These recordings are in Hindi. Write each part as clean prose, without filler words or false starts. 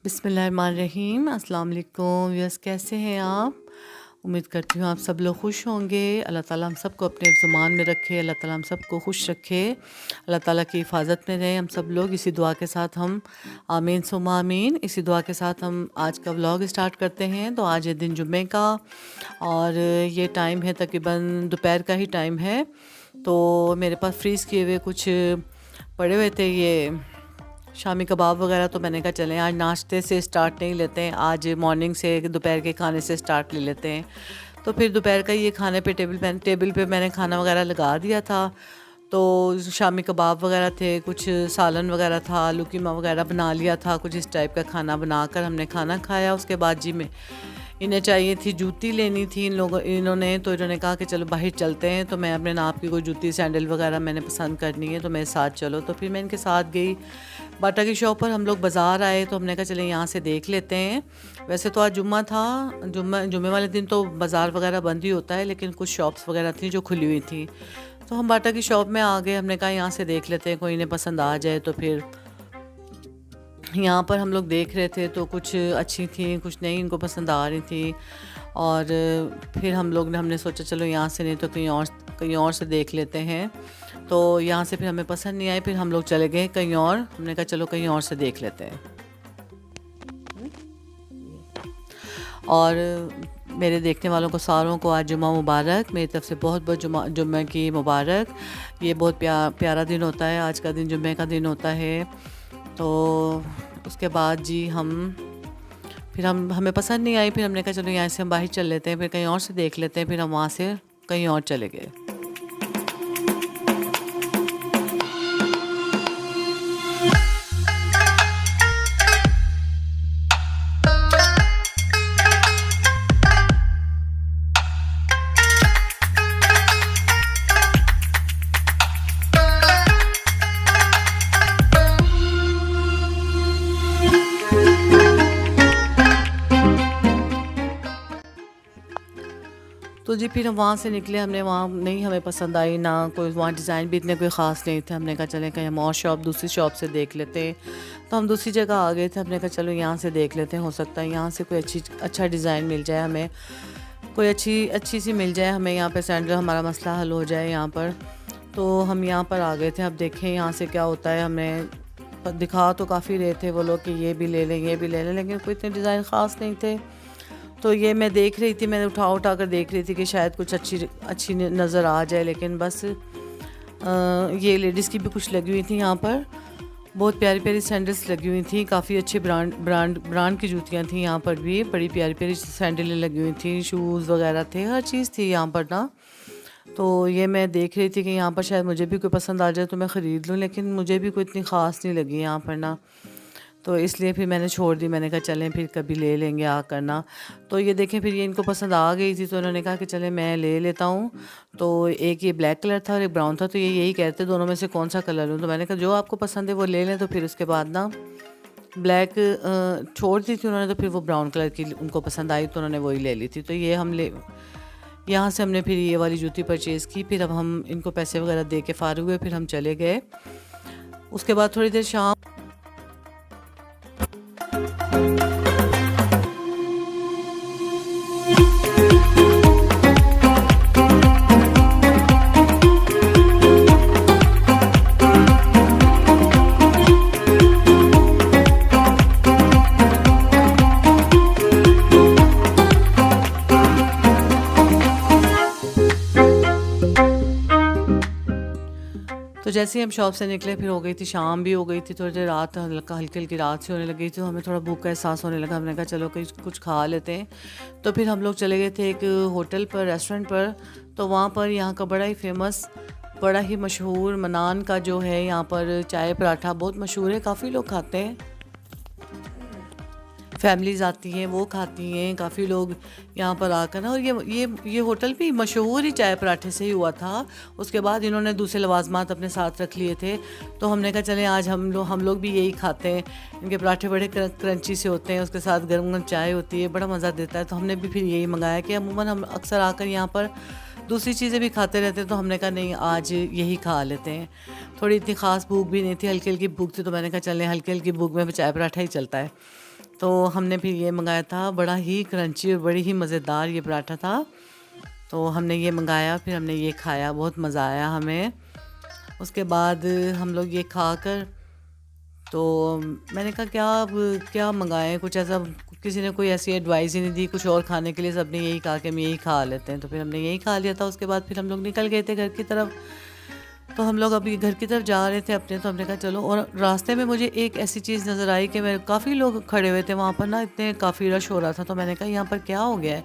बिस्मिल्लाहिर्रहमानिर्रहीम। अस्सलाम वालेकुम व्यूअर्स, कैसे हैं आप? उम्मीद करती हूँ आप सब लोग खुश होंगे। अल्लाह ताला हम सबको अपने ज़ुबान में रखे, अल्लाह ताला हम सबको खुश रखे, अल्लाह ताला की हिफाजत में रहें हम सब लोग। इसी दुआ के साथ हम आमीन सुम्मा आमीन। इसी दुआ के साथ हम आज का व्लॉग स्टार्ट करते हैं। तो आज है दिन जुम्मे का और ये टाइम है तकरीबन दोपहर का ही टाइम है। तो मेरे पास फ्रीज़ किए हुए कुछ पड़े हुए थे ये शामी कबाब वगैरह, तो मैंने कहा चलें आज नाश्ते से स्टार्ट नहीं लेते हैं, आज मॉर्निंग से दोपहर के खाने से स्टार्ट ले लेते हैं। तो फिर दोपहर का ये खाने पे टेबल पे मैंने खाना वगैरह लगा दिया था। तो शामी कबाब वगैरह थे, कुछ सालन वगैरह था, आलू कीमा वगैरह बना लिया था, कुछ इस टाइप का खाना बनाकर हमने खाना खाया। उसके बाद जी में इन्हें चाहिए थी जूती लेनी थी इन्होंने, तो इन्होंने कहा कि चलो बाहर चलते हैं। तो मैं अपने नाप की कोई जूती सैंडल वगैरह मैंने पसंद करनी है, तो मेरे साथ चलो। तो फिर मैं इनके साथ गई बाटा की शॉप पर। हम लोग बाज़ार आए तो हमने कहा चले यहाँ से देख लेते हैं। वैसे तो आज जुम्मा था, जुम्मे वाले दिन तो बाज़ार वगैरह बंद ही होता है, लेकिन कुछ शॉप्स वगैरह थी जो खुली हुई थी। तो हम बाटा की शॉप में आ गए, हमने कहा यहाँ से देख लेते हैं, कोई इन्हें पसंद आ जाए। तो फिर यहाँ पर हम लोग देख रहे थे, तो कुछ अच्छी थी, कुछ नहीं इनको पसंद आ रही थी। और फिर हमने सोचा चलो यहाँ से नहीं तो कहीं और से देख लेते हैं। तो यहाँ से फिर हमें पसंद नहीं आई, फिर हम लोग चले गए कहीं और। हमने कहा चलो कहीं और से देख लेते हैं। और मेरे देखने वालों को सारों को आज जुम्मा मुबारक, मेरी तरफ से बहुत बहुत जुम्मे की मुबारक। ये बहुत प्यारा दिन होता है, आज का दिन जुम्मे का दिन होता है। तो उसके बाद जी हमें पसंद नहीं आई, फिर हमने कहा चलो यहाँ से हम बाहर चल लेते हैं, फिर कहीं और से देख लेते हैं। फिर हम वहाँ से कहीं और चले गए। तो जी फिर हम वहाँ से निकले, हमने वहाँ नहीं हमें पसंद आई ना, कोई वहाँ डिज़ाइन भी इतने कोई ख़ास नहीं थे। हमने कहा चलें कहीं हम और दूसरी शॉप से देख लेते हैं। तो हम दूसरी जगह आ गए थे, हमने कहा चलो यहाँ से देख लेते हैं, हो सकता है यहाँ से कोई अच्छा डिज़ाइन मिल जाए हमें, कोई अच्छी सी मिल जाए हमें यहाँ पर सैंडल, हमारा मसला हल हो जाए यहाँ पर। तो हम यहाँ पर आ गए थे, अब देखें यहाँ से क्या होता है। हमें दिखा तो काफ़ी रहे थे वो लोग कि ये भी ले लें ये भी ले लें, लेकिन कोई इतने डिज़ाइन ख़ास नहीं थे। तो ये मैं देख रही थी, मैंने उठा कर देख रही थी कि शायद कुछ अच्छी नज़र आ जाए, लेकिन बस ये लेडीज़ की भी कुछ लगी हुई थी यहाँ पर, बहुत प्यारी प्यारी सैंडल्स लगी हुई थी, काफ़ी अच्छी ब्रांड की जूतियाँ थी यहाँ पर भी, बड़ी प्यारी प्यारी सैंडलें लगी हुई थी, शूज़ वगैरह थे, हर चीज़ थी यहाँ पर ना। तो ये मैं देख रही थी कि यहाँ पर शायद मुझे भी कोई पसंद आ जाए तो मैं ख़रीद लूँ, लेकिन मुझे भी कोई इतनी ख़ास नहीं लगी यहाँ पर ना। तो इसलिए फिर मैंने छोड़ दी, मैंने कहा चलें फिर कभी ले लेंगे आकर ना। तो ये देखें फिर ये इनको पसंद आ गई थी, तो उन्होंने कहा कि चलें मैं ले लेता हूँ। तो एक ये ब्लैक कलर था और एक ब्राउन था, तो ये यही कहते दोनों में से कौन सा कलर लूँ। तो मैंने कहा जो आपको पसंद है वो ले लें। तो फिर उसके बाद ना ब्लैक छोड़ दी थी उन्होंने, तो फिर वो ब्राउन कलर की उनको पसंद आई तो उन्होंने वही ले ली थी। तो ये यहाँ से हमने फिर ये वाली जूती परचेज़ की। फिर अब हम इनको पैसे वगैरह दे के फ़ारिग हुए, फिर हम चले गए। उसके बाद थोड़ी देर शाम तो जैसे ही हम शॉप से निकले फिर हो गई थी शाम, भी हो गई थी, थोड़ी देर रात हल्की हल्की रात से होने लगी थी, तो हमें थोड़ा भूख का एहसास होने लगा। हमने कहा चलो कुछ खा लेते हैं। तो फिर हम लोग चले गए थे एक होटल पर, रेस्टोरेंट पर। तो वहाँ पर यहाँ का बड़ा ही फेमस, बड़ा ही मशहूर मनान का जो है यहाँ पर चाय पराठा बहुत मशहूर है, काफ़ी लोग खाते हैं, फैमिलीज़ आती हैं वो खाती हैं, काफ़ी लोग यहाँ पर आकर ना। और ये होटल भी मशहूर ही चाय पराठे से ही हुआ था। उसके बाद इन्होंने दूसरे लवाजमात अपने साथ रख लिए थे। तो हमने कहा चलें आज हम लोग भी यही खाते हैं। इनके पराठे बड़े क्रंची से होते हैं, उसके साथ गर्म गर्म चाय होती है, बड़ा मज़ा देता है। तो हमने भी फिर यही मंगाया कि अमूमन हम अक्सर आकर यहाँ पर दूसरी चीज़ें भी खाते रहते हैं, तो हमने कहा नहीं आज यही खा लेते हैं। थोड़ी इतनी ख़ास भूख भी नहीं थी, हल्की हल्की भूख थी, तो मैंने कहा चलें हल्की हल्की भूख में चाय पराठा ही चलता है। तो हमने फिर ये मंगाया था, बड़ा ही क्रंची और बड़ी ही मज़ेदार ये पराठा था। तो हमने ये मंगाया, फिर हमने ये खाया, बहुत मज़ा आया हमें। उसके बाद हम लोग ये खाकर तो मैंने कहा क्या अब क्या मंगाएं, कुछ ऐसा किसी ने कोई ऐसी एडवाइस ही नहीं दी कुछ और खाने के लिए, सबने यही कहा कि हम यही खा लेते हैं। तो फिर हमने यही खा लिया था। उसके बाद फिर हम लोग निकल गए थे घर की तरफ। तो हम लोग अभी घर की तरफ जा रहे थे अपने, तो हमने कहा चलो। और रास्ते में मुझे एक ऐसी चीज़ नज़र आई कि मैं काफ़ी लोग खड़े हुए थे वहाँ पर ना, इतने काफ़ी रश हो रहा था। तो मैंने कहा यहाँ पर क्या हो गया है।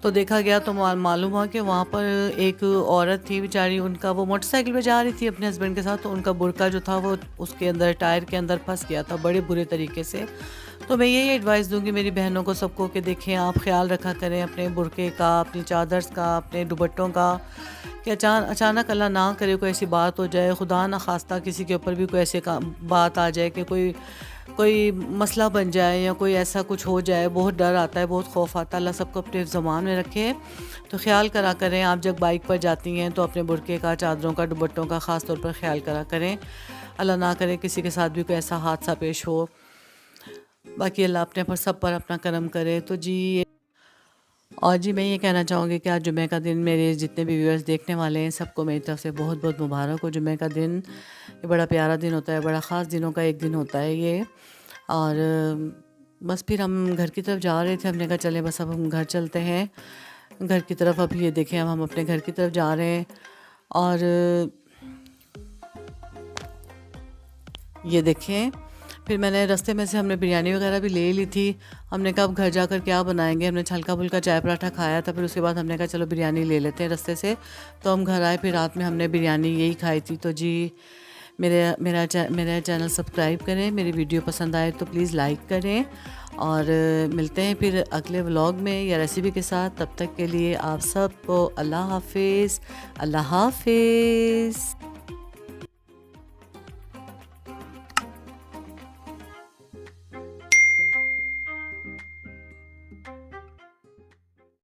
तो देखा गया तो मालूम हुआ कि वहाँ पर एक औरत थी बेचारी, उनका वो मोटरसाइकिल पे जा रही थी अपने हस्बैंड के साथ, तो उनका बुर्का जो था वो उसके अंदर टायर के अंदर फंस गया था बड़े बुरे तरीके से। तो मैं यही एडवाइस दूंगी मेरी बहनों को सबको कि देखें आप ख्याल रखा करें अपने बुर्के का, अपनी चादर्स का, अपने दुपट्टों का, कि अचानक अल्लाह ना करे कोई ऐसी बात हो जाए, खुदा ना खास्ता किसी के ऊपर भी कोई ऐसी बात आ जाए कि कोई कोई मसला बन जाए या कोई ऐसा कुछ हो जाए। बहुत डर आता है, बहुत खौफ आता है। अल्लाह सबको अपने ज़ुबान में रखे। तो ख्याल करा करें आप जब बाइक पर जाती हैं तो अपने बुर्के का, चादरों का, दुपट्टों का ख़ास तौर पर ख्याल करा करें। अल्लाह ना करे किसी के साथ भी कोई ऐसा हादसा पेश हो। बाकी अल्लाह अपने पर सब पर अपना करम करे। तो जी, और जी मैं ये कहना चाहूँगी कि आज जुमे का दिन मेरे जितने भी व्यूअर्स देखने वाले हैं सबको मेरी तरफ से बहुत बहुत मुबारक हो। जुमे का दिन ये बड़ा प्यारा दिन होता है, बड़ा ख़ास दिनों का एक दिन होता है ये। और बस फिर हम घर की तरफ जा रहे थे, हमने कहा चले बस अब हम घर चलते हैं घर की तरफ। अब ये देखें अब हम अपने घर की तरफ जा रहे हैं। और ये देखें फिर मैंने रास्ते में से हमने बिरयानी वगैरह भी ले ली थी। हमने कहा अब घर जाकर क्या बनाएंगे, हमने हल्का फुल्का चाय पराठा खाया था। फिर उसके बाद हमने कहा चलो बिरयानी ले लेते हैं रास्ते से। तो हम घर आए, फिर रात में हमने बिरयानी यही खाई थी। तो जी मेरा चैनल सब्सक्राइब करें, मेरी वीडियो पसंद आए तो प्लीज़ लाइक करें। और मिलते हैं फिर अगले व्लॉग में या रेसिपी के साथ। तब तक के लिए आप सबको अल्लाह हाफिज़। अल्लाह हाफिज़।